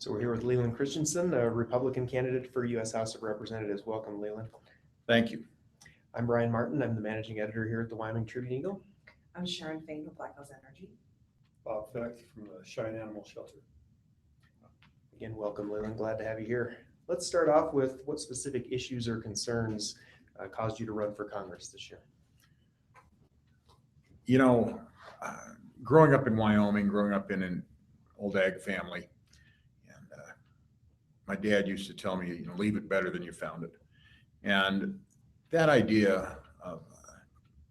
So we're here with Leland Christensen, a Republican candidate for U.S. House of Representatives. Welcome, Leland. Thank you. I'm Brian Martin. I'm the managing editor here at the Wyoming Tribune Eagle. I'm Sharon Fain with Black Hills Energy. Bob Fecht from the Shine Animal Shelter. Again, welcome, Leland. Glad to have you here. Let's start off with what specific issues or concerns caused you to run for Congress this year? You know, growing up in Wyoming, growing up in an old ag family, and my dad used to tell me, leave it better than you found it. And that idea of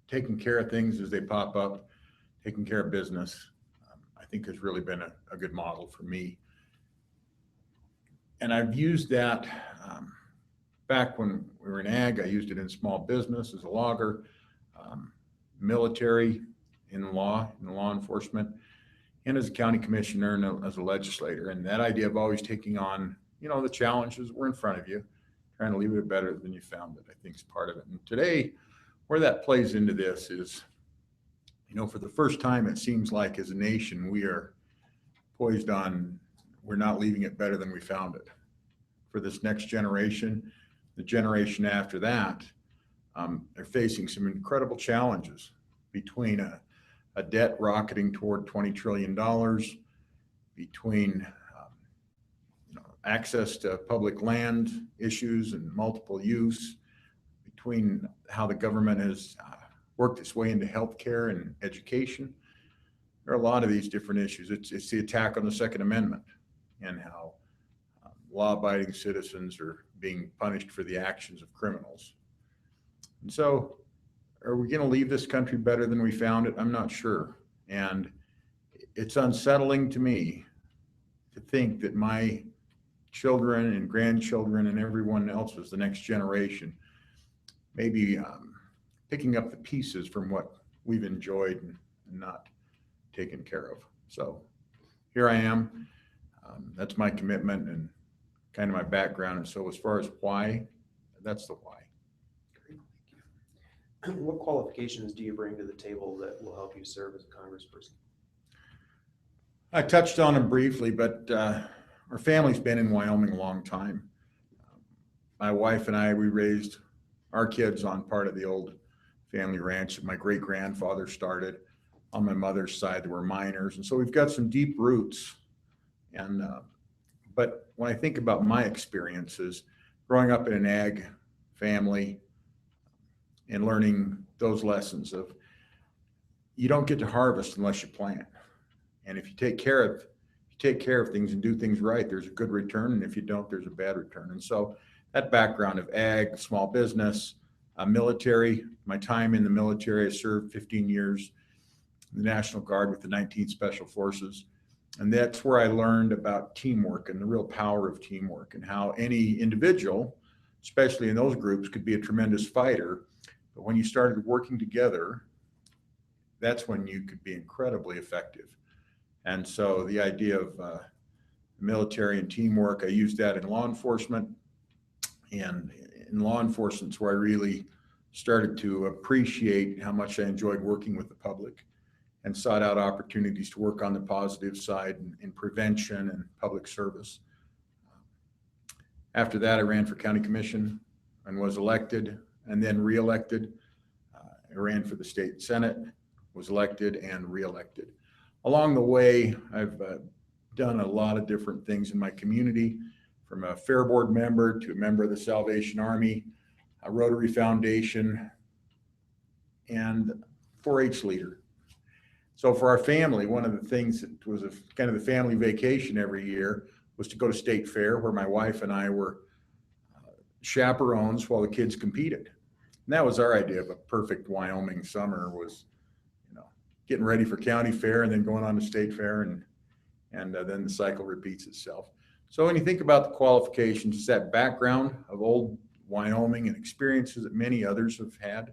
taking care of things as they pop up, taking care of business, I think has really been a good model for me. And I've used that back when we were in ag. I used it in small business as a logger, military, in law enforcement, and as a county commissioner and as a legislator. And that idea of always taking on, the challenges were in front of you, trying to leave it better than you found it, I think is part of it. And today, where that plays into this is, for the first time, it seems like as a nation, we are poised on, we're not leaving it better than we found it. For this next generation, the generation after that, they're facing some incredible challenges between a debt rocketing toward $20 trillion, between access to public land issues and multiple use, between how the government has worked its way into healthcare and education. There are a lot of these different issues. It's the attack on the Second Amendment and how law-abiding citizens are being punished for the actions of criminals. And so, are we going to leave this country better than we found it? I'm not sure. And it's unsettling to me to think that my children and grandchildren and everyone else as the next generation maybe picking up the pieces from what we've enjoyed and not taken care of. So here I am. That's my commitment and kind of my background. And so as far as why, that's the why. Great, thank you. What qualifications do you bring to the table that will help you serve as a congressperson? I touched on them briefly, but our family's been in Wyoming a long time. My wife and I, we raised our kids on part of the old family ranch that my great-grandfather started. On my mother's side, there were miners. And so we've got some deep roots. And but when I think about my experiences, growing up in an ag family and learning those lessons of you don't get to harvest unless you plant. And if you take care of things and do things right, there's a good return. And if you don't, there's a bad return. And so that background of ag, small business, military, my time in the military, I served 15 years in the National Guard with the 19th Special Forces. And that's where I learned about teamwork and the real power of teamwork and how any individual, especially in those groups, could be a tremendous fighter. But when you started working together, that's when you could be incredibly effective. And so the idea of military and teamwork, I used that in law enforcement. And in law enforcement is where I really started to appreciate how much I enjoyed working with the public and sought out opportunities to work on the positive side in prevention and public service. After that, I ran for county commission and was elected and then reelected. I ran for the state senate, was elected and reelected. Along the way, I've done a lot of different things in my community, from a fair board member to a member of the Salvation Army, a Rotary Foundation, and 4-H leader. So for our family, one of the things that was kind of the family vacation every year was to go to state fair, where my wife and I were chaperones while the kids competed. And that was our idea of a perfect Wyoming summer, was getting ready for county fair and then going on to state fair, and then the cycle repeats itself. So when you think about the qualifications, it's that background of old Wyoming and experiences that many others have had,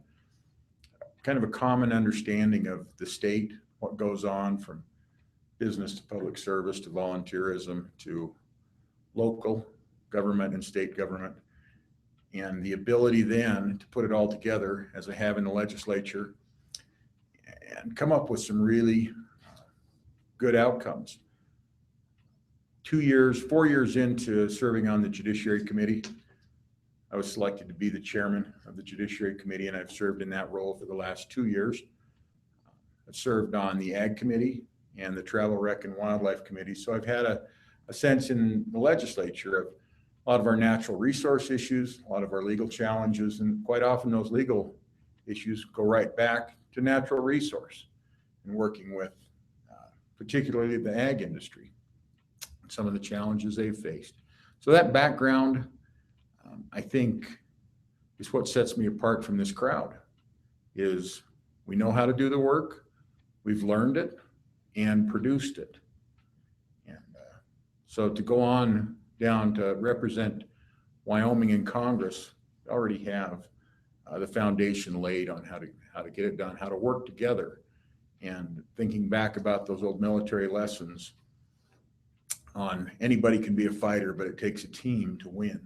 kind of a common understanding of the state, what goes on from business to public service to volunteerism to local government and state government, and the ability then to put it all together as I have in the legislature and come up with some really good outcomes. 4 years into serving on the Judiciary Committee, I was selected to be the chairman of the Judiciary Committee, and I've served in that role for the last 2 years. I've served on the Ag Committee and the Travel, Rec, and Wildlife Committee. So I've had a sense in the legislature of a lot of our natural resource issues, a lot of our legal challenges, and quite often those legal issues go right back to natural resource and working with particularly the ag industry, some of the challenges they've faced. So that background, I think, is what sets me apart from this crowd, is we know how to do the work, we've learned it and produced it. And so to go on down to represent Wyoming in Congress, we already have the foundation laid on how to get it done, how to work together. And thinking back about those old military lessons on anybody can be a fighter, but it takes a team to win.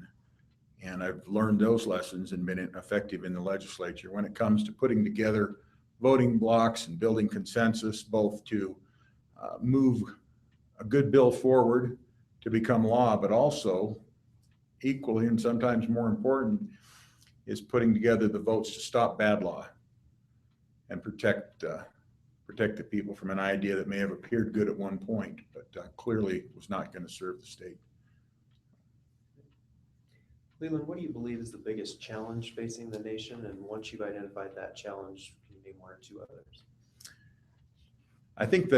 And I've learned those lessons and been effective in the legislature when it comes to putting together voting blocks and building consensus, both to move a good bill forward to become law, but also equally and sometimes more important is putting together the votes to stop bad law and protect the people from an idea that may have appeared good at one point, but clearly was not going to serve the state. Leland, what do you believe is the biggest challenge facing the nation? And once you've identified that challenge, can you name one or two others? I think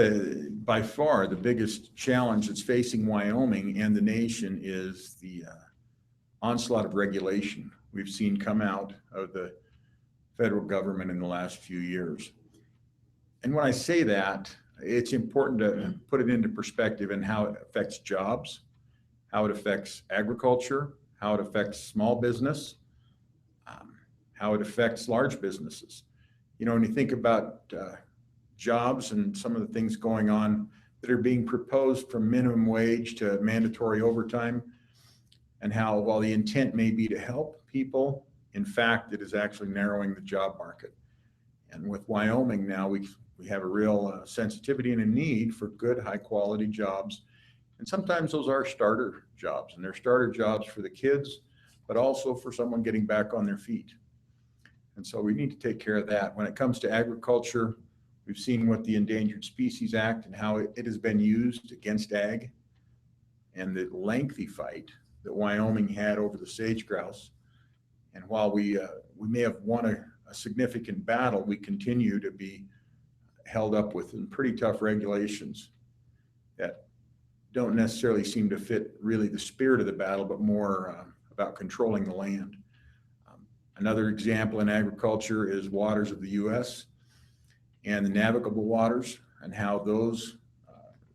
by far the biggest challenge that's facing Wyoming and the nation is the onslaught of regulation we've seen come out of the federal government in the last few years. And when I say that, it's important to put it into perspective in how it affects jobs, how it affects agriculture, how it affects small business, how it affects large businesses. You know, when you think about jobs and some of the things going on that are being proposed from minimum wage to mandatory overtime, and how while the intent may be to help people, in fact, it is actually narrowing the job market. And with Wyoming now, we have a real sensitivity and a need for good, high quality jobs. And sometimes those are starter jobs, and they're starter jobs for the kids, but also for someone getting back on their feet. And so we need to take care of that. When it comes to agriculture, we've seen what the Endangered Species Act and how it has been used against ag, and the lengthy fight that Wyoming had over the sage grouse. And while we may have won a significant battle, we continue to be held up with pretty tough regulations that don't necessarily seem to fit really the spirit of the battle, but more about controlling the land. Another example in agriculture is waters of the U.S. and the navigable waters, and how those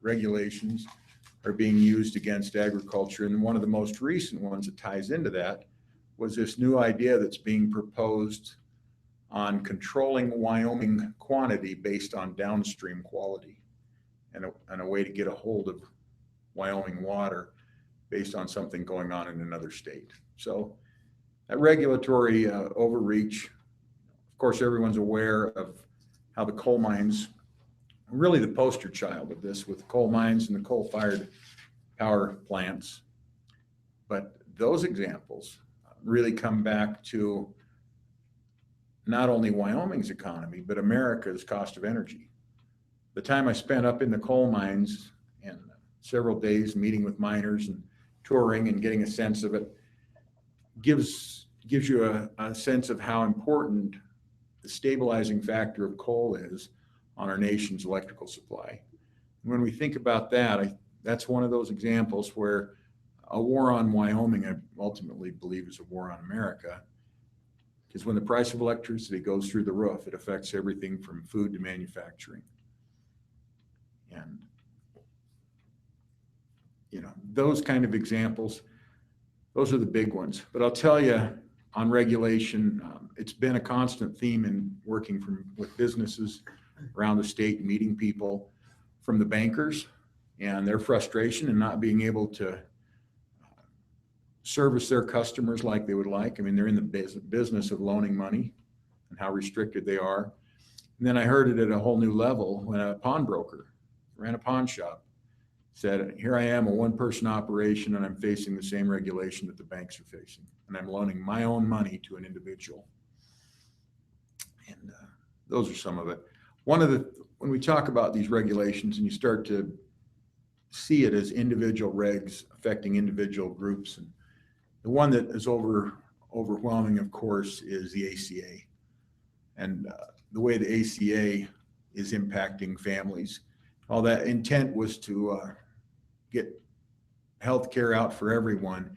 regulations are being used against agriculture. And one of the most recent ones that ties into that was this new idea that's being proposed on controlling Wyoming quantity based on downstream quality, and a way to get a hold of Wyoming water based on something going on in another state. So that regulatory overreach, of course, everyone's aware of how the coal mines, really the poster child of this, with coal mines and the coal-fired power plants. But those examples really come back to not only Wyoming's economy, but America's cost of energy. The time I spent up in the coal mines and several days meeting with miners and touring and getting a sense of it gives you a sense of how important the stabilizing factor of coal is on our nation's electrical supply. When we think about that, that's one of those examples where a war on Wyoming, I ultimately believe, is a war on America. Because when the price of electricity goes through the roof, it affects everything from food to manufacturing. And, you know, those kind of examples, those are the big ones. But I'll tell you, on regulation, it's been a constant theme in working with businesses around the state, meeting people, from the bankers and their frustration and not being able to service their customers like they would like. I mean, they're in the business of loaning money and how restricted they are. And then I heard it at a whole new level when a pawnbroker ran a pawn shop said, here I am, a one-person operation, and I'm facing the same regulation that the banks are facing. And I'm loaning my own money to an individual. And those are some of it. When we talk about these regulations and you start to see it as individual regs affecting individual groups, and the one that is overwhelming, of course, is the ACA. And the way the ACA is impacting families. All that intent was to get health care out for everyone.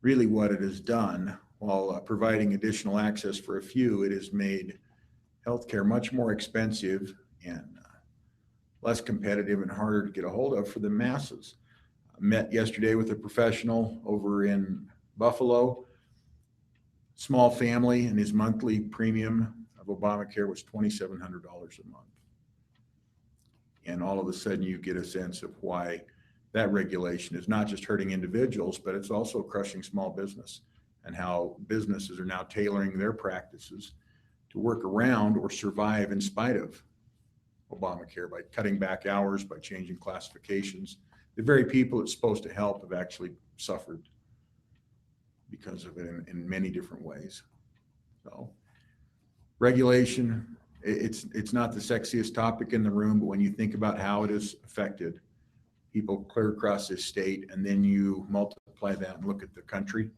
Really what it has done, while providing additional access for a few, it has made healthcare much more expensive and less competitive and harder to get a hold of for the masses. I met yesterday with a professional over in Buffalo, small family, and his monthly premium of Obamacare was $2,700 a month. And all of a sudden you get a sense of why that regulation is not just hurting individuals, but it's also crushing small business, and how businesses are now tailoring their practices to work around or survive in spite of Obamacare by cutting back hours, by changing classifications. The very people it's supposed to help have actually suffered because of it in many different ways. So regulation, it's not the sexiest topic in the room, but when you think about how it has affected people clear across this state, and then you multiply that and look at the country,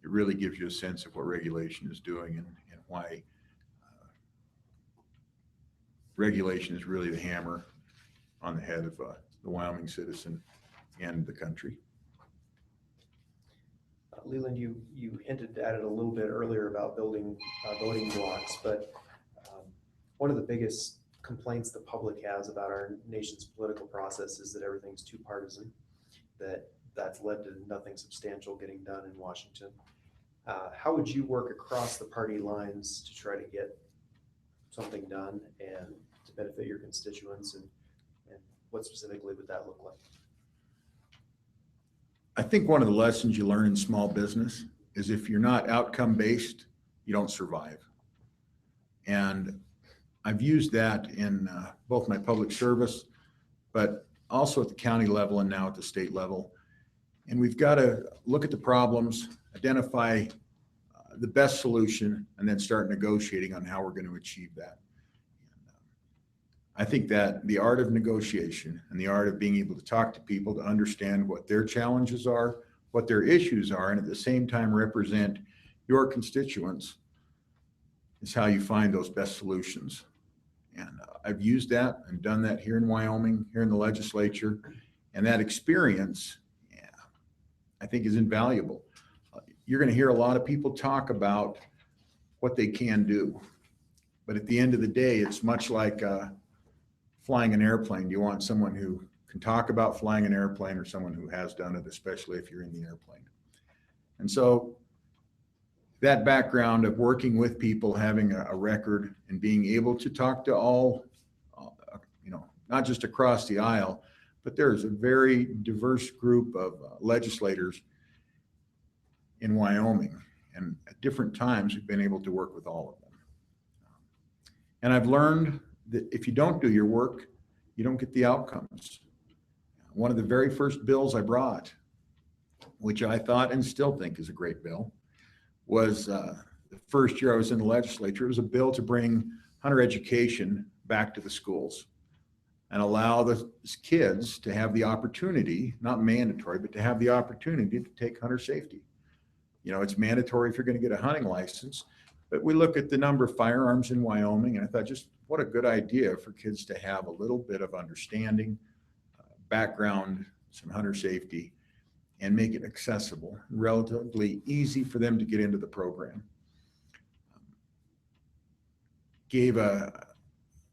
it really gives you a sense of what regulation is doing and why regulation is really the hammer on the head of the Wyoming citizen and the country. Leland, you hinted at it a little bit earlier about building voting blocks, but one of the biggest complaints the public has about our nation's political process is that everything's too partisan, that's led to nothing substantial getting done in Washington. How would you work across the party lines to try to get something done and to benefit your constituents, and what specifically would that look like? I think one of the lessons you learn in small business is if you're not outcome based, you don't survive. And I've used that in both my public service, but also at the county level and now at the state level. And we've got to look at the problems, identify the best solution, and then start negotiating on how we're going to achieve that. I think that the art of negotiation and the art of being able to talk to people to understand what their challenges are, what their issues are, and at the same time represent your constituents is how you find those best solutions. And I've used that and done that here in Wyoming, here in the legislature, and that experience, I think, is invaluable. You're going to hear a lot of people talk about what they can do, but at the end of the day, it's much like flying an airplane. Do you want someone who can talk about flying an airplane or someone who has done it, especially if you're in the airplane? And so that background of working with people, having a record, and being able to talk to all, not just across the aisle, but there's a very diverse group of legislators in Wyoming. And at different times, we've been able to work with all of them. And I've learned that if you don't do your work, you don't get the outcomes. One of the very first bills I brought, which I thought and still think is a great bill, was the first year I was in the legislature. It was a bill to bring hunter education back to the schools and allow the kids to have the opportunity, not mandatory, but to have the opportunity to take hunter safety. It's mandatory if you're going to get a hunting license, but we look at the number of firearms in Wyoming, and I thought, just what a good idea for kids to have a little bit of understanding, background, some hunter safety, and make it accessible, relatively easy for them to get into the program. Gave a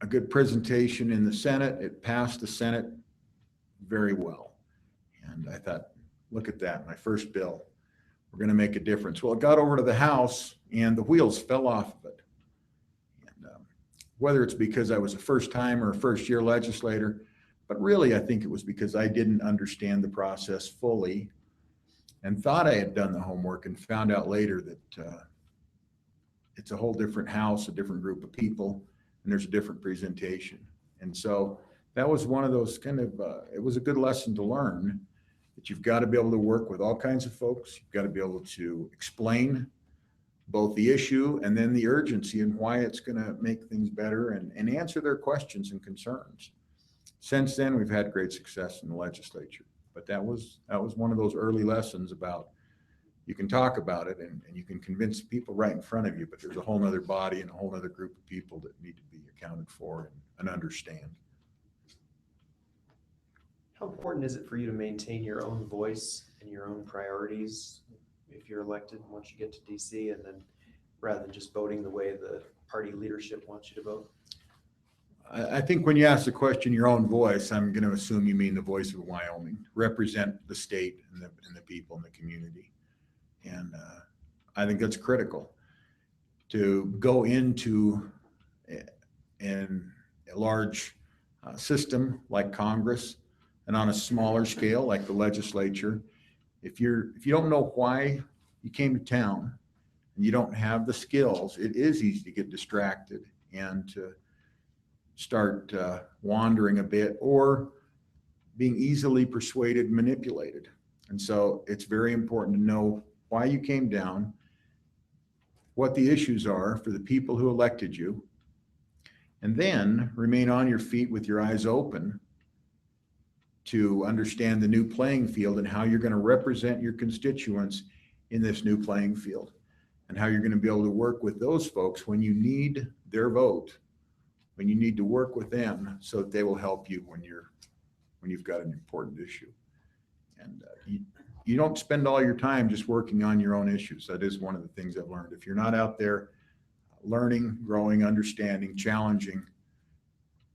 good presentation in the Senate. It passed the Senate very well. And I thought, look at that, my first bill. We're going to make a difference. Well, it got over to the House and the wheels fell off of it. And whether it's because I was a first time or a first year legislator, but really I think it was because I didn't understand the process fully and thought I had done the homework, and found out later that it's a whole different House, a different group of people, and there's a different presentation. And so that was one of those kind of, it was a good lesson to learn that you've got to be able to work with all kinds of folks. You've got to be able to explain both the issue and then the urgency and why it's going to make things better, and answer their questions and concerns. Since then, we've had great success in the legislature, but that was one of those early lessons about you can talk about it and you can convince people right in front of you, but there's a whole nother body and a whole nother group of people that need to be accounted for and understand. How important is it for you to maintain your own voice and your own priorities if you're elected once you get to DC, and then rather than just voting the way the party leadership wants you to vote? I think when you ask the question, your own voice, I'm going to assume you mean the voice of Wyoming, represent the state and the people and the community. And I think that's critical to go into a large system like Congress, and on a smaller scale like the legislature. If you don't know why you came to town and you don't have the skills, it is easy to get distracted and to start wandering a bit, or being easily persuaded and manipulated. And so it's very important to know why you came down, what the issues are for the people who elected you, and then remain on your feet with your eyes open to understand the new playing field and how you're going to represent your constituents in this new playing field, and how you're going to be able to work with those folks when you need their vote, when you need to work with them so that they will help you when you've got an important issue. And you don't spend all your time just working on your own issues. That is one of the things I've learned. If you're not out there learning, growing, understanding, challenging,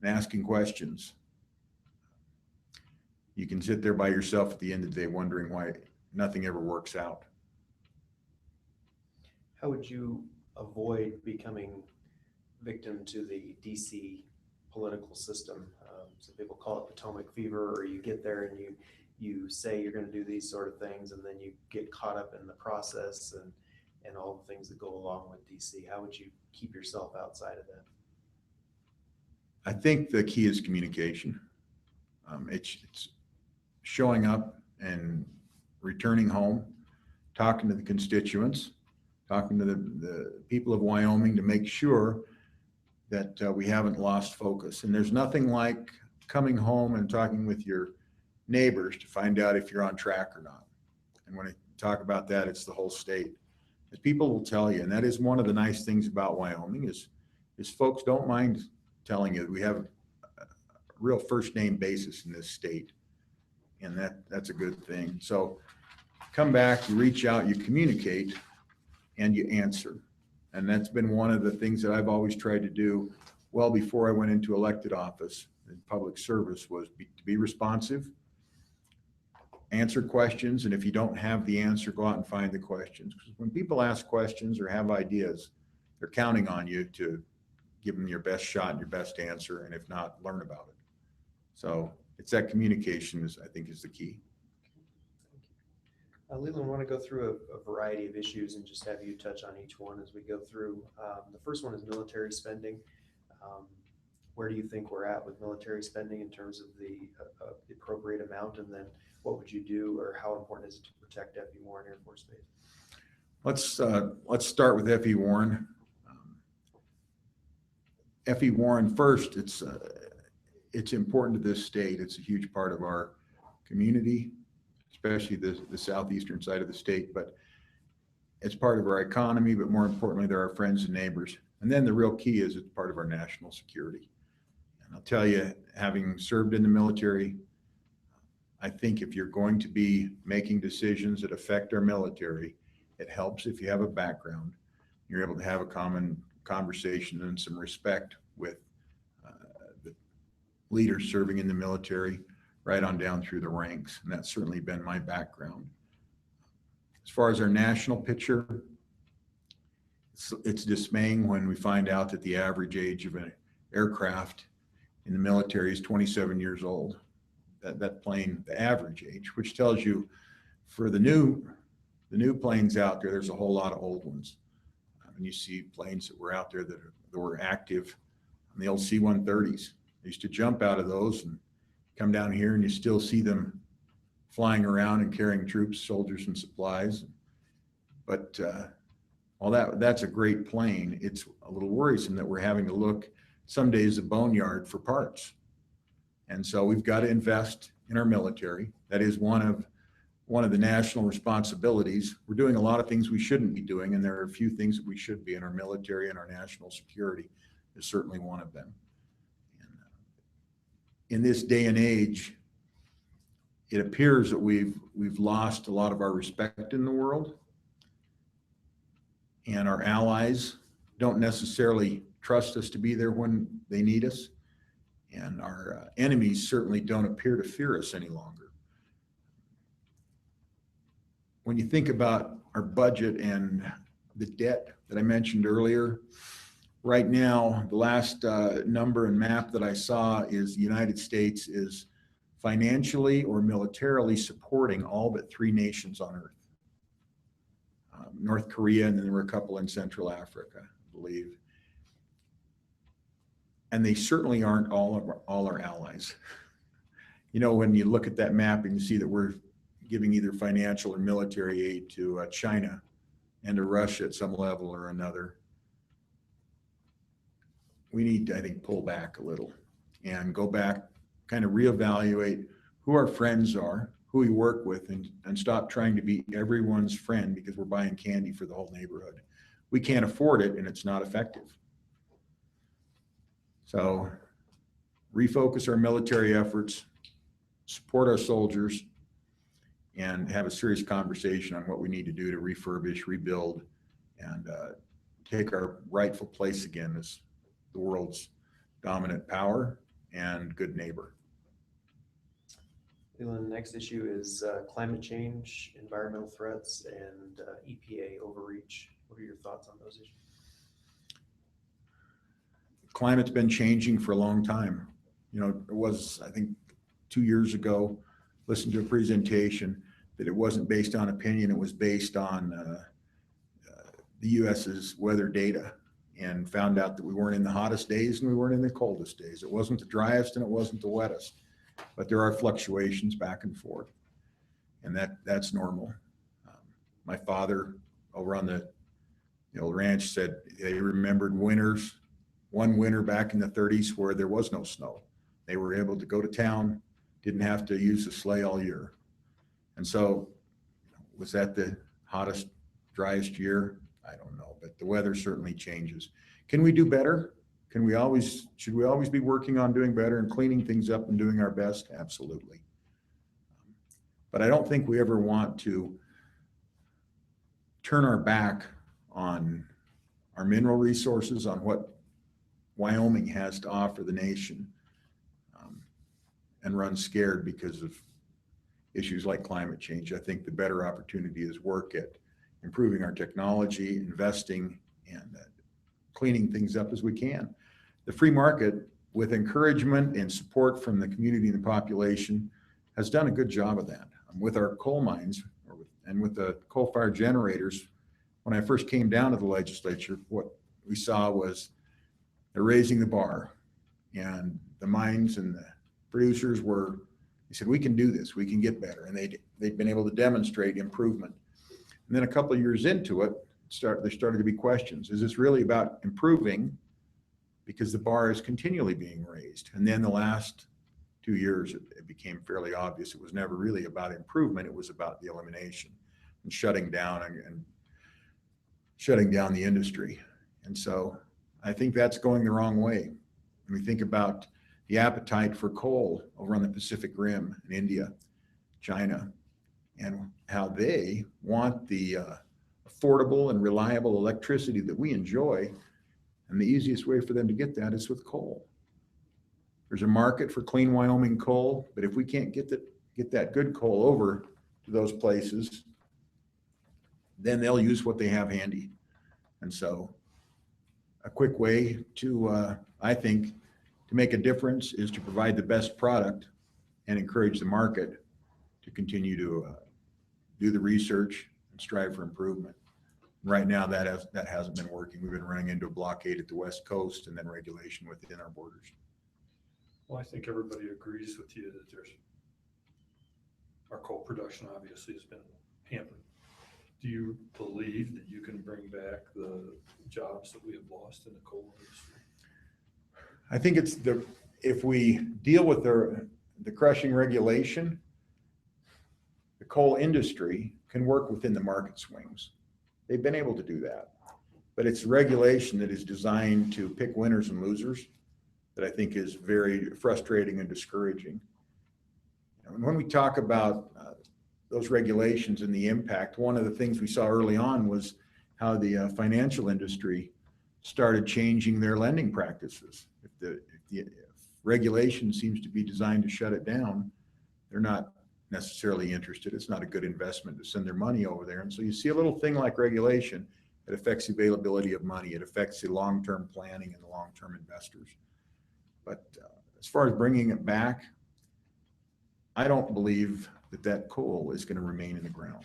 and asking questions, you can sit there by yourself at the end of the day wondering why nothing ever works out. How would you avoid becoming victim to the DC political system? Some people call it Potomac fever, or you get there and you say you're going to do these sort of things, and then you get caught up in the process and all the things that go along with DC. How would you keep yourself outside of that? I think the key is communication. It's showing up and returning home, talking to the constituents, talking to the people of Wyoming to make sure that we haven't lost focus. And there's nothing like coming home and talking with your neighbors to find out if you're on track or not. And when I talk about that, it's the whole state. As people will tell you, and that is one of the nice things about Wyoming is folks don't mind telling you that we have a real first name basis in this state. And that's a good thing. So come back, you reach out, you communicate, and you answer. And that's been one of the things that I've always tried to do well before I went into elected office in public service, was to be responsive, answer questions, and if you don't have the answer, go out and find the questions. Because when people ask questions or have ideas, they're counting on you to give them your best shot and your best answer, and if not, learn about it. So it's that communication I think is the key. Leland, I want to go through a variety of issues and just have you touch on each one as we go through. The first one is military spending. Where do you think we're at with military spending in terms of the appropriate amount? And then what would you do, or how important is it to protect F.E. Warren Air Force Base? Let's start with F.E. Warren. F.E. Warren first, it's important to this state. It's a huge part of our community, especially the southeastern side of the state, but it's part of our economy, but more importantly, they're our friends and neighbors. And then the real key is it's part of our national security. And I'll tell you, having served in the military, I think if you're going to be making decisions that affect our military, it helps if you have a background. You're able to have a common conversation and some respect with the leaders serving in the military, right on down through the ranks. And that's certainly been my background. As far as our national picture, it's dismaying when we find out that the average age of an aircraft in the military is 27 years old. That plane, the average age, which tells you for the new planes out there, there's a whole lot of old ones. And you see planes that were out there that were active on the old C-130s. I used to jump out of those and come down here, and you still see them flying around and carrying troops, soldiers, and supplies. But all that's a great plane. It's a little worrisome that we're having to look some days at boneyard for parts. And so we've got to invest in our military. That is one of the national responsibilities. We're doing a lot of things we shouldn't be doing, and there are a few things that we should be in our military, and our national security is certainly one of them. And in this day and age, it appears that we've lost a lot of our respect in the world, and our allies don't necessarily trust us to be there when they need us, and our enemies certainly don't appear to fear us any longer. When you think about our budget and the debt that I mentioned earlier, right now, the last number and map that I saw is the United States is financially or militarily supporting all but 3 nations on earth. North Korea, and then there were a couple in Central Africa, I believe. And they certainly aren't all our allies. You know, when you look at that map and you see that we're giving either financial or military aid to China and to Russia at some level or another, we need to, I think, pull back a little and go back, kind of reevaluate who our friends are, who we work with, and stop trying to be everyone's friend because we're buying candy for the whole neighborhood. We can't afford it, and it's not effective. So refocus our military efforts, support our soldiers, and have a serious conversation on what we need to do to refurbish, rebuild, and take our rightful place again as the world's dominant power and good neighbor. Leland, the next issue is climate change, environmental threats, and EPA overreach. What are your thoughts on those issues? Climate's been changing for a long time. You know, it was, I think, 2 years ago, listened to a presentation that it wasn't based on opinion, it was based on the US's weather data, and found out that we weren't in the hottest days and we weren't in the coldest days. It wasn't the driest and it wasn't the wettest, but there are fluctuations back and forth, and that's normal. My father over on the old ranch said they remembered winters, one winter back in the 30s where there was no snow. They were able to go to town, didn't have to use the sleigh all year. And so, was that the hottest, driest year? I don't know, but the weather certainly changes. Can we do better? Should we always be working on doing better and cleaning things up and doing our best? Absolutely. But I don't think we ever want to turn our back on our mineral resources, on what Wyoming has to offer the nation, and run scared because of issues like climate change. I think the better opportunity is work at improving our technology, investing, and cleaning things up as we can. The free market, with encouragement and support from the community and the population, has done a good job of that. With our coal mines and with the coal-fired generators, when I first came down to the legislature, what we saw was they're raising the bar, and the mines and the producers they said, we can do this, we can get better. And they'd been able to demonstrate improvement. And then a couple of years into it, there started to be questions. Is this really about improving? Because the bar is continually being raised. And then the last 2 years, it became fairly obvious it was never really about improvement. It was about the elimination and shutting down the industry. And so I think that's going the wrong way. When we think about the appetite for coal over on the Pacific Rim in India, China, and how they want the affordable and reliable electricity that we enjoy. And the easiest way for them to get that is with coal. There's a market for clean Wyoming coal, but if we can't get that good coal over to those places, then they'll use what they have handy. And so a quick way to, I think, to make a difference is to provide the best product and encourage the market to continue to do the research and strive for improvement. Right now, that hasn't been working. We've been running into a blockade at the West Coast and then regulation within our borders. Well, I think everybody agrees with you that our coal production obviously has been hampered. Do you believe that you can bring back the jobs that we have lost in the coal industry? I think if we deal with the crushing regulation, the coal industry can work within the market swings. They've been able to do that. But it's regulation that is designed to pick winners and losers that I think is very frustrating and discouraging. And when we talk about those regulations and the impact, one of the things we saw early on was how the financial industry started changing their lending practices. If regulation seems to be designed to shut it down, they're not necessarily interested. It's not a good investment to send their money over there. And so you see a little thing like regulation that affects the availability of money. It affects the long-term planning and the long-term investors. But as far as bringing it back, I don't believe that coal is going to remain in the ground.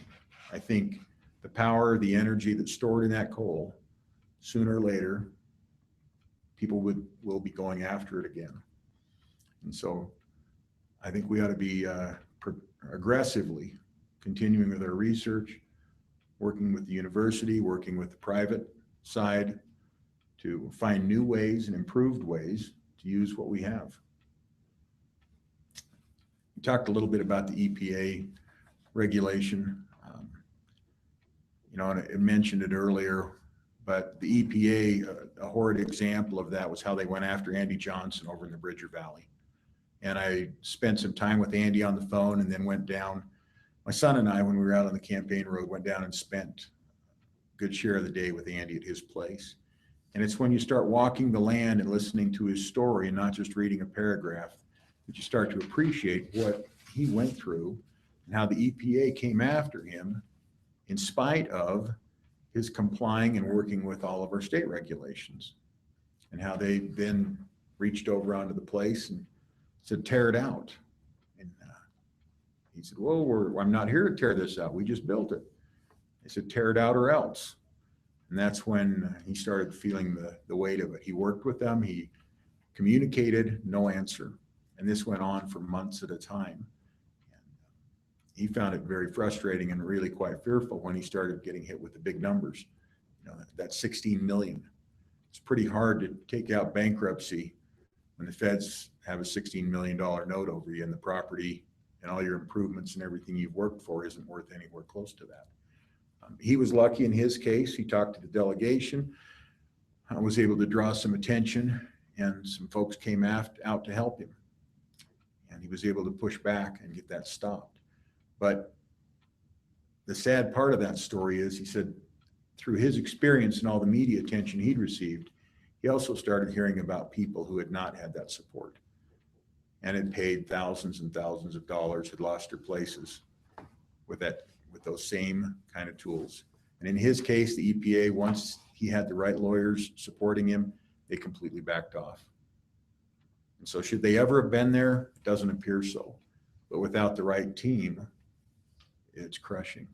I think the power, the energy that's stored in that coal, sooner or later, people will be going after it again. And so I think we ought to be aggressively continuing with our research, working with the university, working with the private side to find new ways and improved ways to use what we have. We talked a little bit about the EPA regulation. And I mentioned it earlier, but the EPA, a horrid example of that was how they went after Andy Johnson over in the Bridger Valley. And I spent some time with Andy on the phone and then went down. My son and I, when we were out on the campaign road, went down and spent a good share of the day with Andy at his place. And it's when you start walking the land and listening to his story and not just reading a paragraph that you start to appreciate what he went through and how the EPA came after him in spite of his complying and working with all of our state regulations, and how they then reached over onto the place and said, tear it out. And he said, well, I'm not here to tear this out. We just built it. They said, tear it out or else. And that's when he started feeling the weight of it. He worked with them. He communicated, no answer. And this went on for months at a time. And he found it very frustrating and really quite fearful when he started getting hit with the big numbers. That 16 million. It's pretty hard to take out bankruptcy when the feds have a $16 million note over you and the property and all your improvements and everything you've worked for isn't worth anywhere close to that. He was lucky in his case. He talked to the delegation. I was able to draw some attention, and some folks came out to help him. And he was able to push back and get that stopped. But the sad part of that story is, he said, through his experience and all the media attention he'd received, he also started hearing about people who had not had that support and had paid thousands and thousands of dollars, had lost their places with those same kind of tools. And in his case, the EPA, once he had the right lawyers supporting him, they completely backed off. And so should they ever have been there? It doesn't appear so. But without the right team, it's crushing.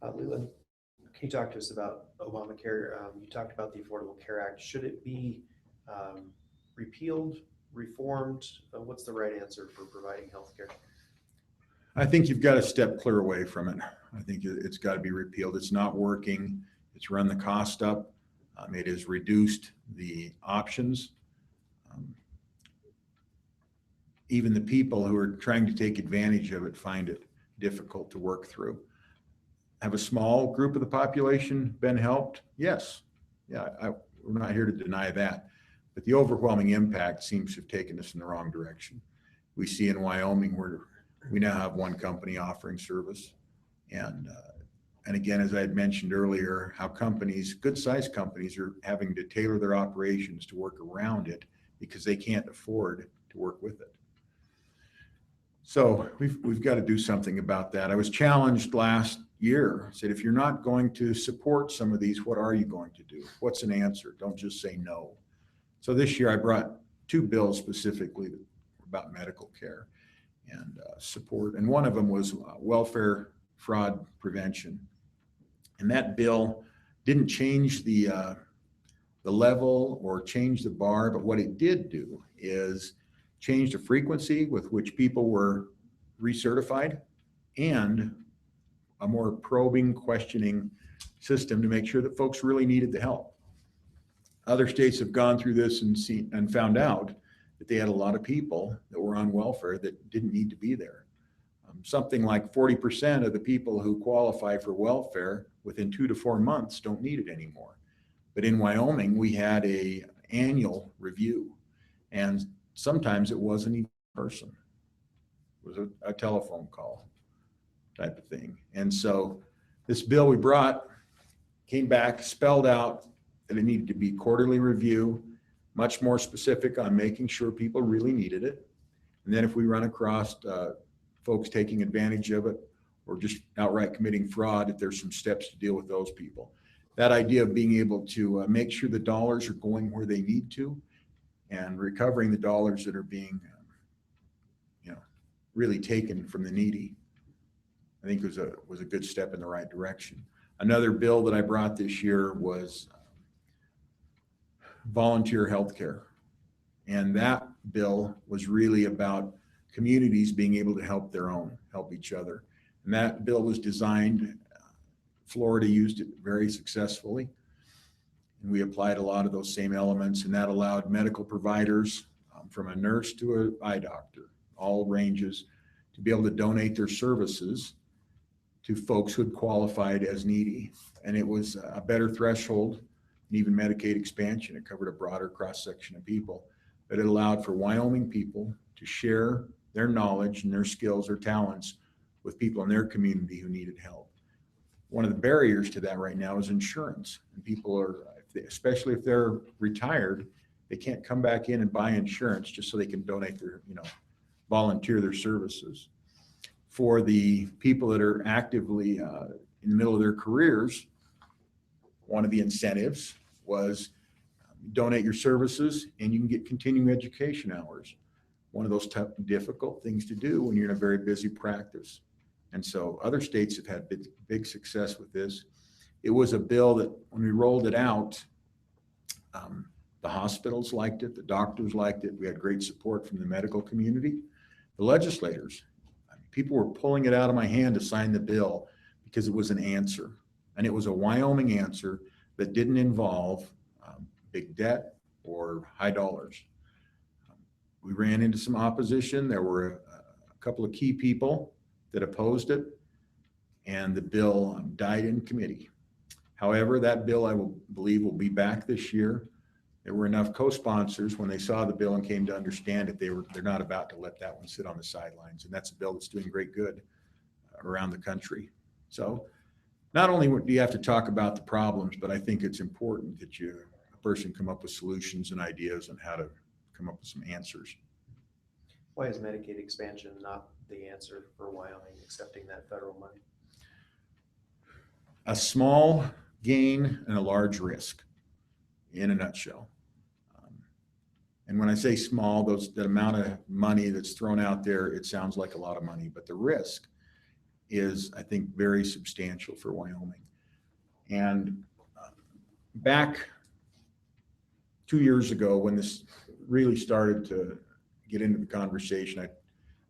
Leland, can you talk to us about Obamacare? You talked about the Affordable Care Act. Should it be repealed, reformed? What's the right answer for providing health care? I think you've got to step clear away from it. I think it's got to be repealed. It's not working. It's run the cost up. It has reduced the options. Even the people who are trying to take advantage of it find it difficult to work through. Have a small group of the population been helped? Yes. Yeah, we're not here to deny that. But the overwhelming impact seems to have taken us in the wrong direction. We see in Wyoming where we now have one company offering service. And again, as I had mentioned earlier, how companies, good-sized companies, are having to tailor their operations to work around it because they can't afford to work with it. So we've got to do something about that. I was challenged last year. I said, if you're not going to support some of these, what are you going to do? What's an answer? Don't just say no. So this year I brought two bills specifically about medical care and support. And one of them was welfare fraud prevention. And that bill didn't change the the level or change the bar, but what it did do is change the frequency with which people were recertified and a more probing, questioning system to make sure that folks really needed the help. Other states have gone through this and found out that they had a lot of people that were on welfare that didn't need to be there. Something like 40% of the people who qualify for welfare within 2 to 4 months don't need it anymore. But in Wyoming, we had an annual review, and sometimes it wasn't even a person. It was a telephone call type of thing. And so this bill we brought came back, spelled out that it needed to be quarterly review, much more specific on making sure people really needed it. And then if we run across folks taking advantage of it or just outright committing fraud, that there's some steps to deal with those people. That idea of being able to make sure the dollars are going where they need to and recovering the dollars that are being really taken from the needy, I think was a good step in the right direction. Another bill that I brought this year was volunteer healthcare. And that bill was really about communities being able to help their own, help each other. And that bill was designed, Florida used it very successfully. And we applied a lot of those same elements, and that allowed medical providers from a nurse to an eye doctor, all ranges, to be able to donate their services to folks who had qualified as needy. And it was a better threshold, and even Medicaid expansion. It covered a broader cross-section of people, but it allowed for Wyoming people to share their knowledge and their skills, their talents with people in their community who needed help. One of the barriers to that right now is insurance. And people are, especially if they're retired, they can't come back in and buy insurance just so they can donate their, volunteer their services. For the people that are actively in the middle of their careers, one of the incentives was donate your services and you can get continuing education hours. One of those tough, difficult things to do when you're in a very busy practice. And so other states have had big success with this. It was a bill that when we rolled it out, the hospitals liked it, the doctors liked it. We had great support from the medical community. The legislators, people were pulling it out of my hand to sign the bill because it was an answer. And it was a Wyoming answer that didn't involve big debt or high dollars. We ran into some opposition. There were a couple of key people that opposed it, and the bill died in committee. However, that bill, I believe, will be back this year. There were enough co-sponsors when they saw the bill and came to understand it, they're not about to let that one sit on the sidelines. And that's a bill that's doing great good around the country. So not only do you have to talk about the problems, but I think it's important that a person come up with solutions and ideas on how to come up with some answers. Why is Medicaid expansion not the answer for Wyoming accepting that federal money? A small gain and a large risk, in a nutshell. And when I say small, that amount of money that's thrown out there, it sounds like a lot of money, but the risk is, I think, very substantial for Wyoming. And back 2 years ago, when this really started to get into the conversation,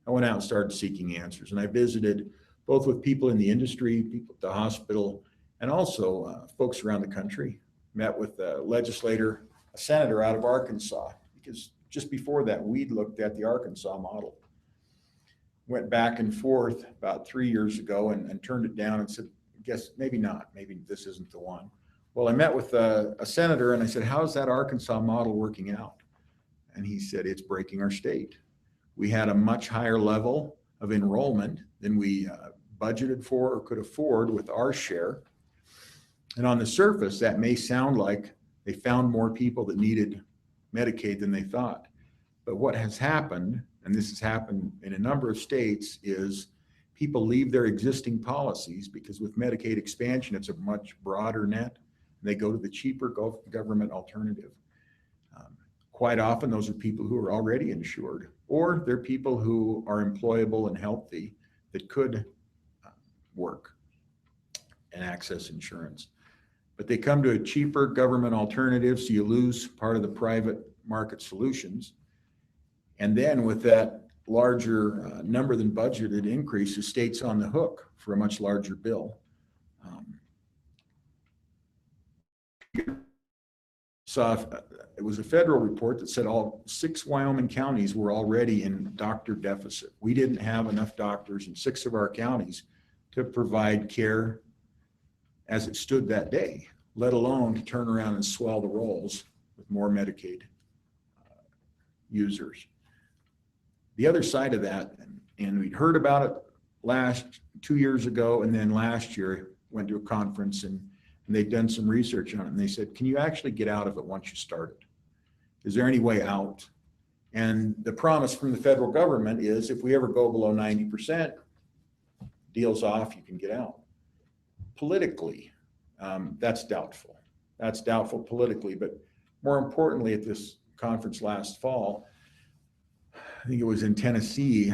I went out and started seeking answers. And I visited both with people in the industry, people at the hospital, and also folks around the country. Met with a legislator, a senator out of Arkansas, because just before that, we'd looked at the Arkansas model. Went back and forth about 3 years ago and turned it down and said, I guess maybe not, maybe this isn't the one. Well, I met with a senator and I said, how's that Arkansas model working out? And he said, it's breaking our state. We had a much higher level of enrollment than we budgeted for or could afford with our share. And on the surface, that may sound like they found more people that needed Medicaid than they thought. But what has happened, and this has happened in a number of states, is people leave their existing policies because with Medicaid expansion, it's a much broader net. They go to the cheaper government alternative. Quite often, those are people who are already insured, or they're people who are employable and healthy that could work and access insurance. but they come to a cheaper government alternative, so you lose part of the private market solutions. And then with that larger number than budgeted increase, the state's on the hook for a much larger bill. It was a federal report that said all 6 Wyoming counties were already in doctor deficit. We didn't have enough doctors in 6 of our counties to provide care as it stood that day, let alone to turn around and swell the rolls with more Medicaid users. The other side of that, and we'd heard about it 2 years ago, and then last year went to a conference and they'd done some research on it, and they said, can you actually get out of it once you started? Is there any way out? And the promise from the federal government is if we ever go below 90%, deal's off, you can get out. Politically, that's doubtful. That's doubtful politically, but more importantly, at this conference last fall, I think it was in Tennessee,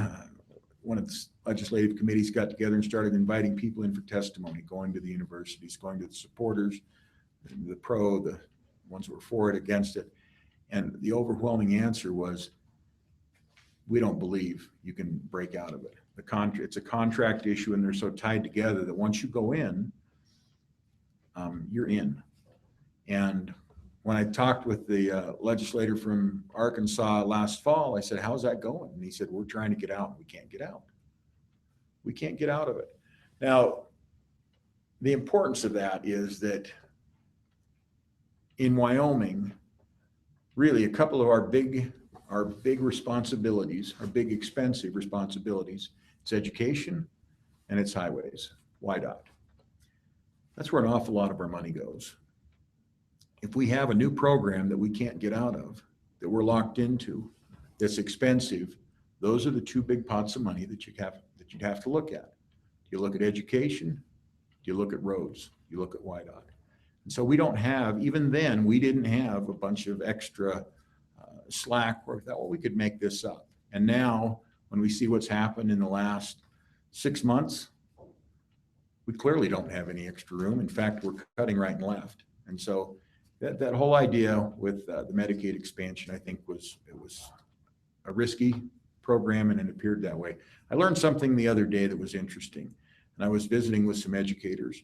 one of the legislative committees got together and started inviting people in for testimony, going to the universities, going to the supporters, the ones who were for it, against it. And the overwhelming answer was, we don't believe you can break out of it. It's a contract issue, and they're so tied together that once you go in, you're in. And when I talked with the legislator from Arkansas last fall, I said, how's that going? And he said, we're trying to get out, and we can't get out. We can't get out of it. Now, the importance of that is that in Wyoming, really a couple of our big responsibilities, our big expensive responsibilities, it's education and it's highways, YDOT. That's where an awful lot of our money goes. If we have a new program that we can't get out of, that we're locked into, that's expensive, those are the 2 big pots of money that you'd have to look at. Do you look at education? Do you look at roads? Do you look at YDOT? And so we don't have, even then, we didn't have a bunch of extra slack where we thought, well, we could make this up. And now, when we see what's happened in the last 6 months, we clearly don't have any extra room. In fact, we're cutting right and left. And so that whole idea with the Medicaid expansion, I think it was a risky program, and it appeared that way. I learned something the other day that was interesting, and I was visiting with some educators.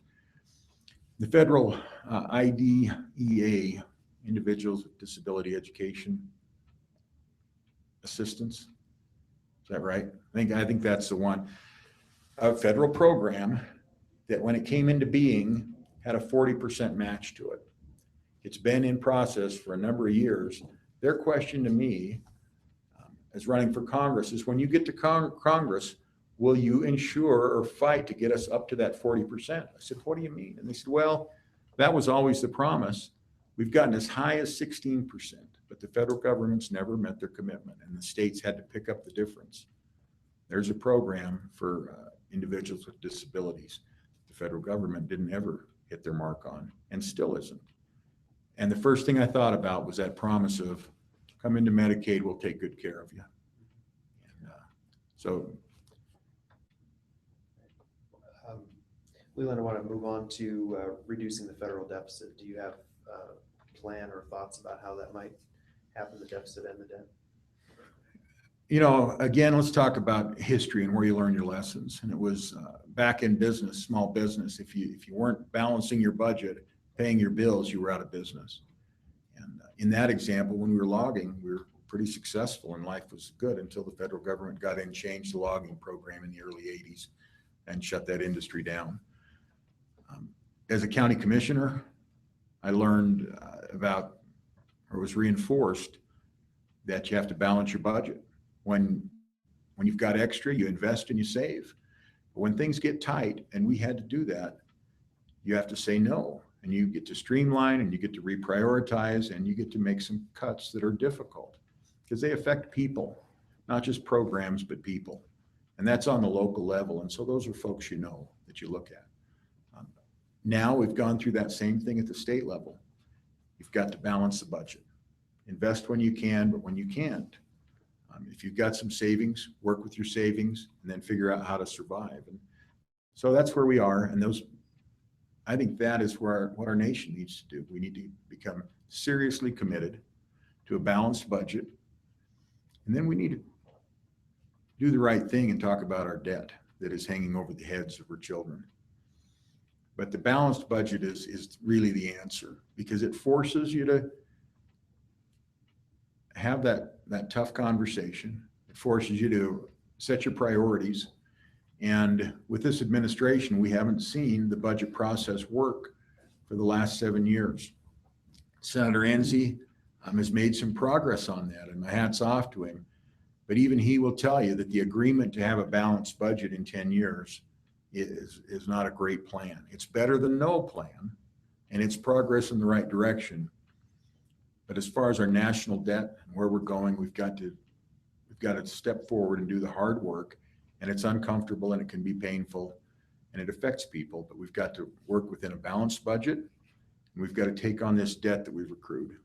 The federal IDEA, Individuals with Disability Education Assistance, is that right? I think that's the one. A federal program that when it came into being had a 40% match to it. It's been in process for a number of years. Their question to me as running for Congress is, when you get to Congress, will you ensure or fight to get us up to that 40%? I said, what do you mean? And they said, well, that was always the promise. We've gotten as high as 16%, but the federal government's never met their commitment, and the states had to pick up the difference. There's a program for individuals with disabilities. The federal government didn't ever hit their mark on, and still isn't. And the first thing I thought about was that promise of, come into Medicaid, we'll take good care of you. And, Leland, I want to move on to reducing the federal deficit. Do you have a plan or thoughts about how that might happen, the deficit and the debt? Again, let's talk about history and where you learn your lessons. And it was back in business, small business. If you weren't balancing your budget, paying your bills, you were out of business. And in that example, when we were logging, we were pretty successful and life was good until the federal government got in, changed the logging program in the early 80s and shut that industry down. As a county commissioner, I learned was reinforced that you have to balance your budget. When you've got extra, you invest and you save. But when things get tight, and we had to do that, you have to say no. And you get to streamline, and you get to reprioritize, and you get to make some cuts that are difficult because they affect people, not just programs, but people. And that's on the local level. And so those are folks that you look at. Now we've gone through that same thing at the state level. You've got to balance the budget. Invest when you can, but when you can't, if you've got some savings, work with your savings, and then figure out how to survive. And so that's where we are. And I think that is what our nation needs to do. We need to become seriously committed to a balanced budget. And then we need to do the right thing and talk about our debt that is hanging over the heads of our children. But the balanced budget is really the answer, because it forces you to have that tough conversation. It forces you to set your priorities. And with this administration, we haven't seen the budget process work for the last 7 years. Senator Enzi has made some progress on that, and my hat's off to him. But even he will tell you that the agreement to have a balanced budget in 10 years is not a great plan. It's better than no plan, and it's progress in the right direction. But as far as our national debt and where we're going, we've got to step forward and do the hard work. And it's uncomfortable and it can be painful and it affects people, but we've got to work within a balanced budget, and we've got to take on this debt that we've accrued.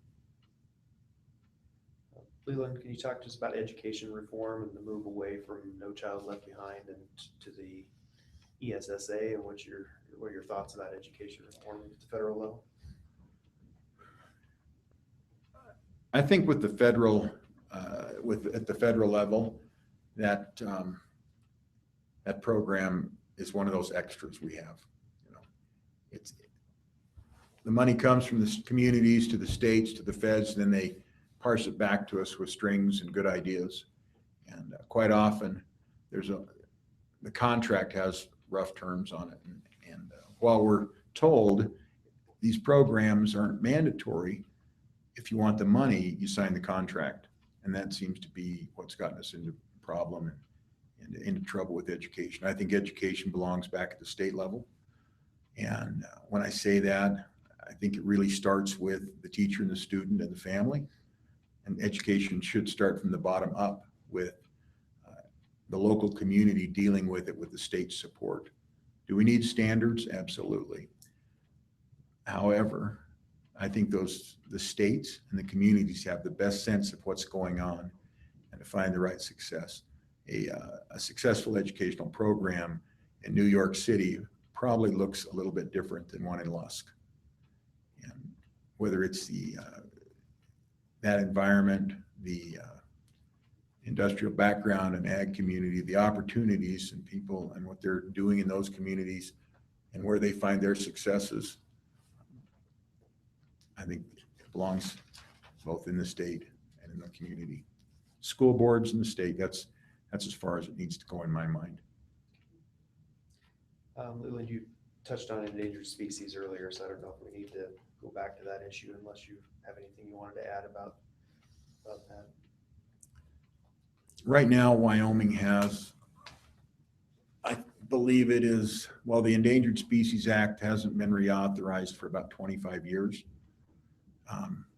Leland, can you talk to us about education reform and the move away from No Child Left Behind and to the ESSA, and what are your thoughts about education reform at the federal level? I think with the federal, at the federal level, that that program is one of those extras we have. You know, it's the money comes from the communities to the states to the feds, and then they parse it back to us with strings and good ideas. And quite often, the contract has rough terms on it. And while we're told these programs aren't mandatory, if you want the money, you sign the contract. And that seems to be what's gotten us into problem and into trouble with education. I think education belongs back at the state level. And when I say that, I think it really starts with the teacher and the student and the family. And education should start from the bottom up with the local community dealing with it with the state support. Do we need standards? Absolutely. However, I think the states and the communities have the best sense of what's going on and to find the right success. A successful educational program in New York City probably looks a little bit different than one in Lusk. And whether it's that environment, the industrial background and ag community, the opportunities and people and what they're doing in those communities and where they find their successes, I think it belongs both in the state and in the community. School boards in the state, that's as far as it needs to go in my mind. Leland, you touched on endangered species earlier, so I don't know if we need to go back to that issue unless you have anything you wanted to add about that. Right now, Wyoming has, I believe it is, well, the Endangered Species Act hasn't been reauthorized for about 25 years.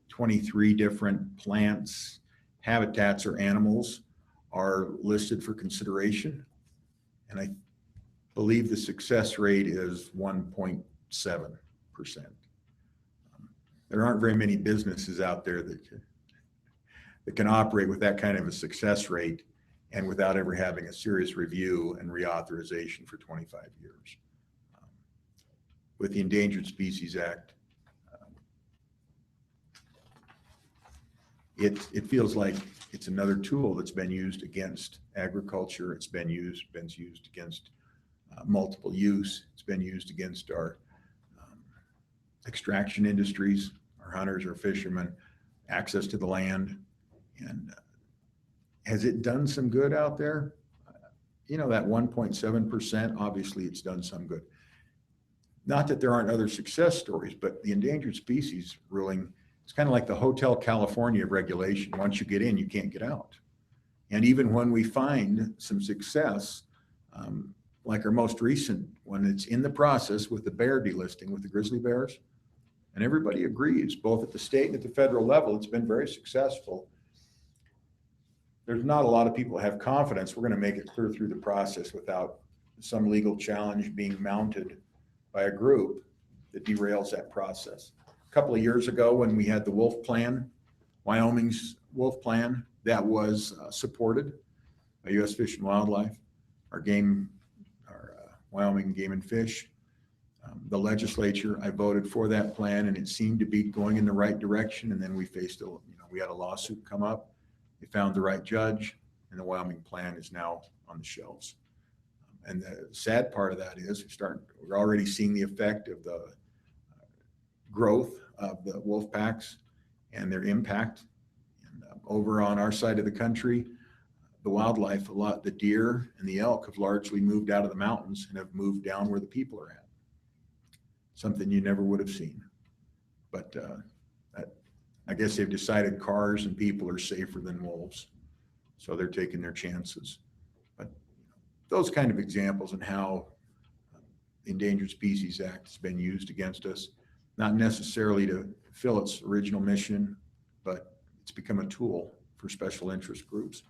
23 different plants, habitats, or animals are listed for consideration. And I believe the success rate is 1.7%. There aren't very many businesses out there that can operate with that kind of a success rate and without ever having a serious review and reauthorization for 25 years. With the Endangered Species Act, it feels like it's another tool that's been used against agriculture. It's been used against multiple use. It's been used against our extraction industries, our hunters, our fishermen, access to the land. And has it done some good out there? You know, that 1.7%, obviously it's done some good. Not that there aren't other success stories, but the endangered species ruling, it's kind of like the Hotel California of regulation. Once you get in, you can't get out. And even when we find some success, like our most recent one, it's in the process with the bear delisting with the grizzly bears. And everybody agrees, both at the state and at the federal level, it's been very successful. There's not a lot of people who have confidence we're going to make it clear through the process without some legal challenge being mounted by a group that derails that process. A couple of years ago when we had the wolf plan, Wyoming's wolf plan, that was supported by U.S. Fish and Wildlife, our Wyoming Game and Fish. The legislature, I voted for that plan, and it seemed to be going in the right direction. And then we faced we had a lawsuit come up. They found the right judge, and the Wyoming plan is now on the shelves. And the sad part of that is we're already seeing the effect of the growth of the wolf packs and their impact. And over on our side of the country, the wildlife, the deer and the elk have largely moved out of the mountains and have moved down where the people are at. Something you never would have seen. But I guess they've decided cars and people are safer than wolves. So they're taking their chances. But those kind of examples and how the Endangered Species Act has been used against us, not necessarily to fill its original mission, but it's become a tool for special interest groups.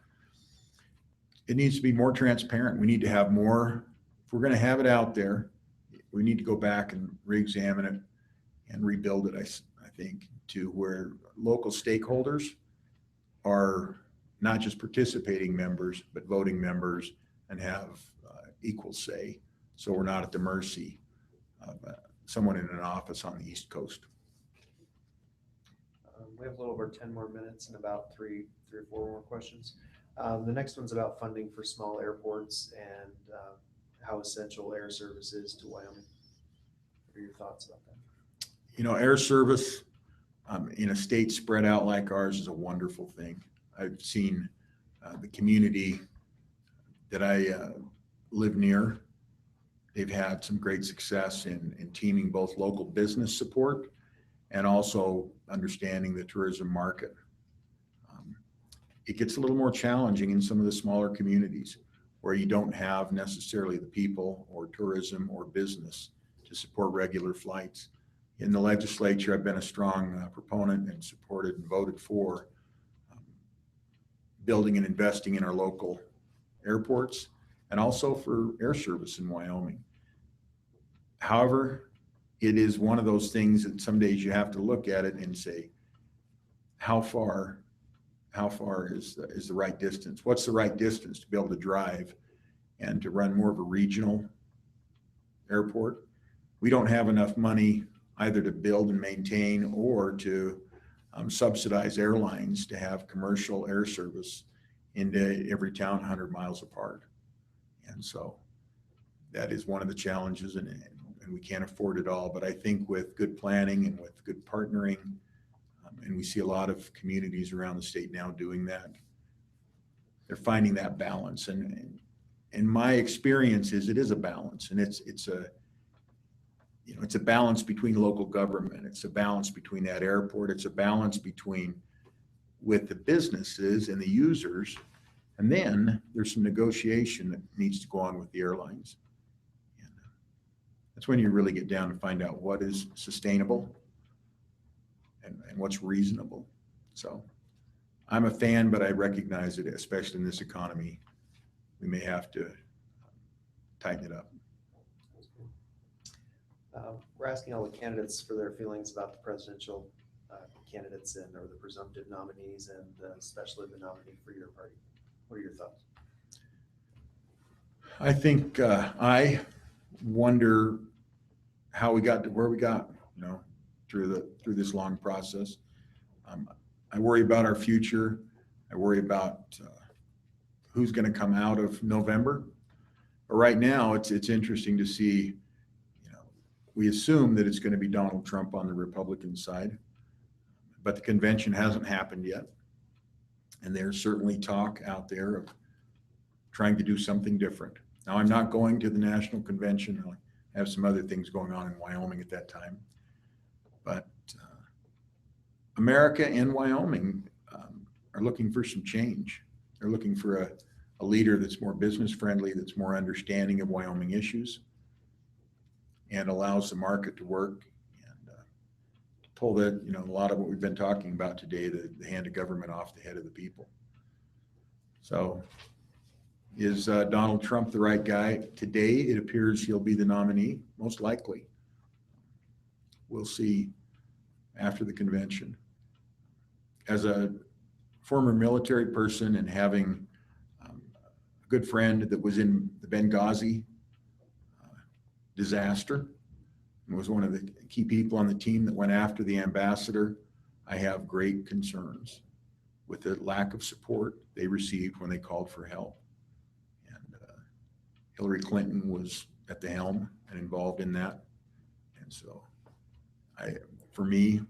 It needs to be more transparent. We need to have more. If we're going to have it out there, we need to go back and re-examine it and rebuild it, I think, to where local stakeholders are not just participating members, but voting members and have equal say. So we're not at the mercy of someone in an office on the East Coast. We have a little over 10 more minutes and about three or four more questions. The next one's about funding for small airports and how essential air service is to Wyoming. What are your thoughts about that? Air service in a state spread out like ours is a wonderful thing. I've seen the community that I live near. They've had some great success in teaming both local business support and also understanding the tourism market. It gets a little more challenging in some of the smaller communities where you don't have necessarily the people or tourism or business to support regular flights. In the legislature, I've been a strong proponent and supported and voted for building and investing in our local airports and also for air service in Wyoming. However, it is one of those things that some days you have to look at it and say, how far is the right distance? What's the right distance to be able to drive and to run more of a regional airport? We don't have enough money either to build and maintain or to subsidize airlines to have commercial air service into every town 100 miles apart. And so that is one of the challenges, and we can't afford it all. But I think with good planning and with good partnering, and we see a lot of communities around the state now doing that, they're finding that balance. And my experience is it is a balance, and it's a balance between local government. It's a balance between that airport. It's a balance with the businesses and the users. And then there's some negotiation that needs to go on with the airlines. And that's when you really get down to find out what is sustainable and what's reasonable. So I'm a fan, but I recognize that, especially in this economy, we may have to tighten it up. We're asking all the candidates for their feelings about the presidential candidates or the presumptive nominees, and especially the nominee for your party. What are your thoughts? I think I wonder how we got to where we got, through this long process. I worry about our future. I worry about who's going to come out of November. But right now, it's interesting to see. We assume that it's going to be Donald Trump on the Republican side, but the convention hasn't happened yet. And there's certainly talk out there of trying to do something different. Now, I'm not going to the national convention. I have some other things going on in Wyoming at that time. But America and Wyoming are looking for some change. They're looking for a leader that's more business friendly, that's more understanding of Wyoming issues, and allows the market to work and pull that, a lot of what we've been talking about today, the hand of government off the head of the people. So is Donald Trump the right guy? Today, it appears he'll be the nominee, most likely. We'll see after the convention. As a former military person and having a good friend that was in the Benghazi disaster, and was one of the key people on the team that went after the ambassador, I have great concerns with the lack of support they received when they called for help. And Hillary Clinton was at the helm and involved in that. And so for me,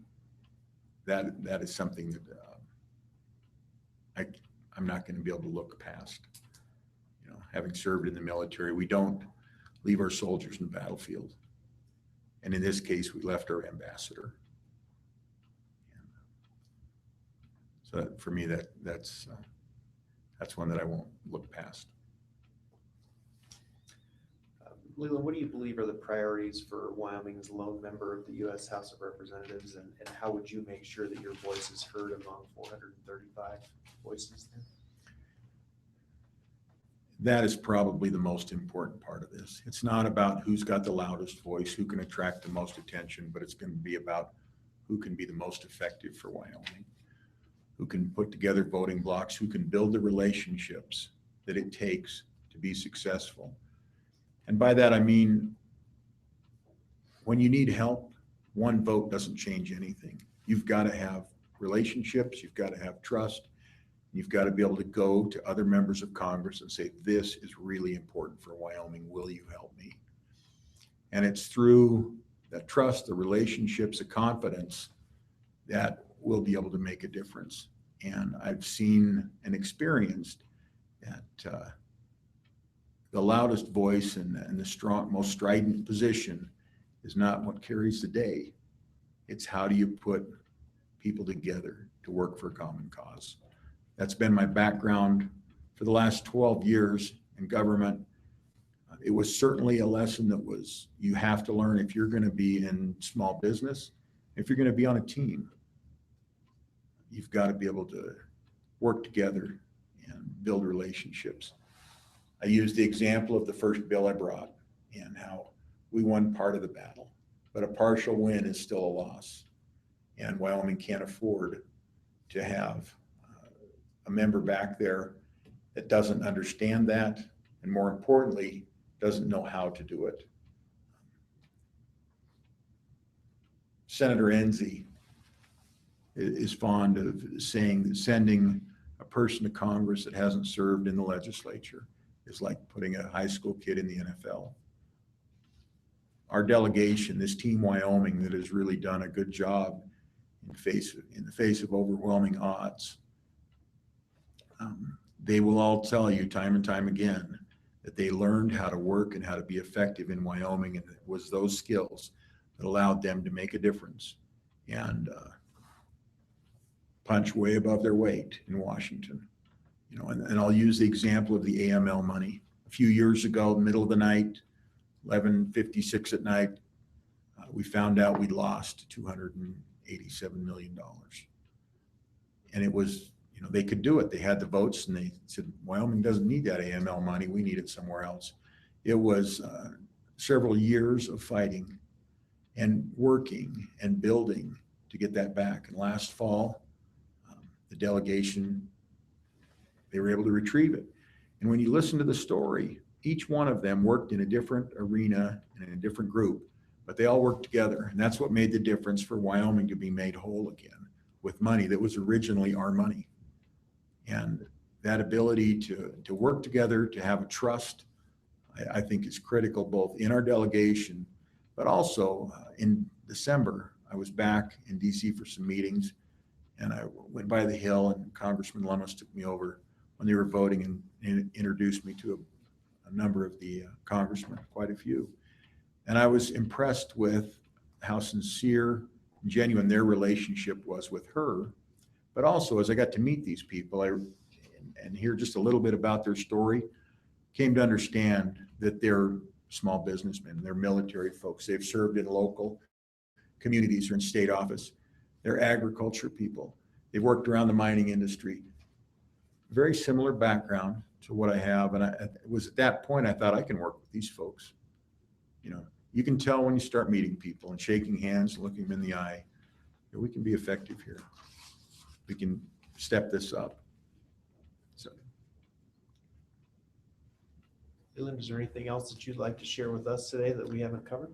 that is something that I'm not going to be able to look past. You know, having served in the military, we don't leave our soldiers in the battlefield. And in this case, we left our ambassador. And so for me, that's one that I won't look past. Leland, what do you believe are the priorities for Wyoming as a lone member of the U.S. House of Representatives, and how would you make sure that your voice is heard among 435 voices there? That is probably the most important part of this. It's not about who's got the loudest voice, who can attract the most attention, but it's going to be about who can be the most effective for Wyoming, who can put together voting blocks, who can build the relationships that it takes to be successful. And by that, I mean, when you need help, one vote doesn't change anything. You've got to have relationships, you've got to have trust, you've got to be able to go to other members of Congress and say, this is really important for Wyoming, will you help me? And it's through that trust, the relationships, the confidence that we'll be able to make a difference. And I've seen and experienced that the loudest voice and the most strident position is not what carries the day. It's how do you put people together to work for a common cause. That's been my background for the last 12 years in government. It was certainly a lesson that you have to learn if you're going to be in small business, if you're going to be on a team. You've got to be able to work together and build relationships. I used the example of the first bill I brought and how we won part of the battle, but a partial win is still a loss. And Wyoming can't afford to have a member back there that doesn't understand that, and more importantly, doesn't know how to do it. Senator Enzi is fond of saying that sending a person to Congress that hasn't served in the legislature is like putting a high school kid in the NFL. Our delegation, this team Wyoming that has really done a good job in the face of overwhelming odds, they will all tell you time and time again that they learned how to work and how to be effective in Wyoming, and it was those skills that allowed them to make a difference and punch way above their weight in Washington. You know, and I'll use the example of the AML money. A few years ago, middle of the night, 11:56 at night, we found out we'd lost $287 million. And it was, you know, they could do it. They had the votes, and they said, Wyoming doesn't need that AML money. We need it somewhere else. It was several years of fighting and working and building to get that back. And last fall, the delegation, they were able to retrieve it. And when you listen to the story, each one of them worked in a different arena and in a different group, but they all worked together. And that's what made the difference for Wyoming to be made whole again with money that was originally our money. And that ability to work together, to have a trust, I think is critical both in our delegation, but also in December, I was back in DC for some meetings, and I went by the Hill, and Congressman Lummis took me over when they were voting and introduced me to a number of the congressmen, quite a few. And I was impressed with how sincere and genuine their relationship was with her. But also, as I got to meet these people and hear just a little bit about their story, came to understand that they're small businessmen, they're military folks. They've served in local communities or in state office. They're agriculture people. They've worked around the mining industry. Very similar background to what I have. And it was at that point I thought I can work with these folks. You know, you can tell when you start meeting people and shaking hands and looking them in the eye, that we can be effective here. We can step this up. So, Leland, is there anything else that you'd like to share with us today that we haven't covered?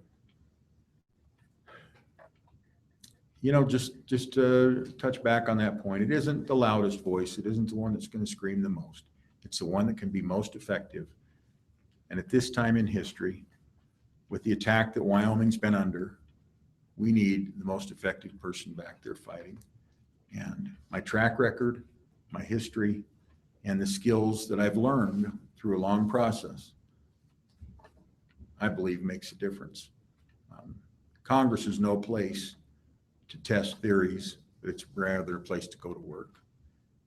just to touch back on that point, it isn't the loudest voice. It isn't the one that's going to scream the most. It's the one that can be most effective. And at this time in history, with the attack that Wyoming's been under, we need the most effective person back there fighting. And my track record, my history, and the skills that I've learned through a long process, I believe makes a difference. Congress is no place to test theories, but it's rather a place to go to work.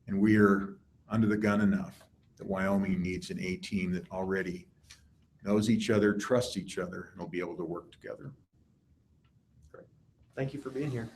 And we are under the gun enough that Wyoming needs an A team that already knows each other, trusts each other, and will be able to work together. Thank you for being here.